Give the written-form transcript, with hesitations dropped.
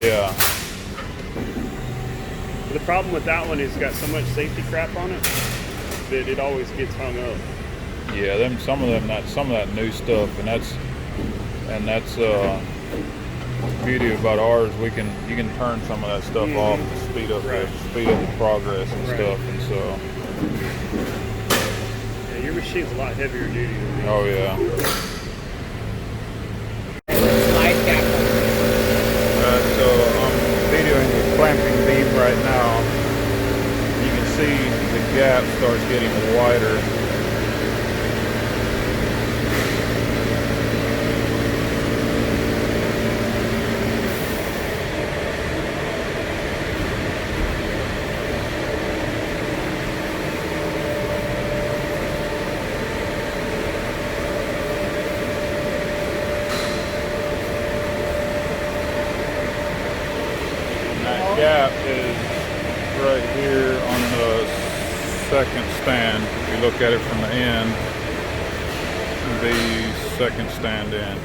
Yeah. The problem with that one is it's got so much safety crap on it that it always gets hung up. Yeah, some of that new stuff, and that's beauty about ours. You can turn some of that stuff off to speed up the progress and stuff, and so. Yeah, your machine's a lot heavier duty than me. Oh yeah. So I'm videoing the clamping beam right now. You can see the gap starts getting wider. Gap is right here on the second stand. If you look at it from the end, the second stand in.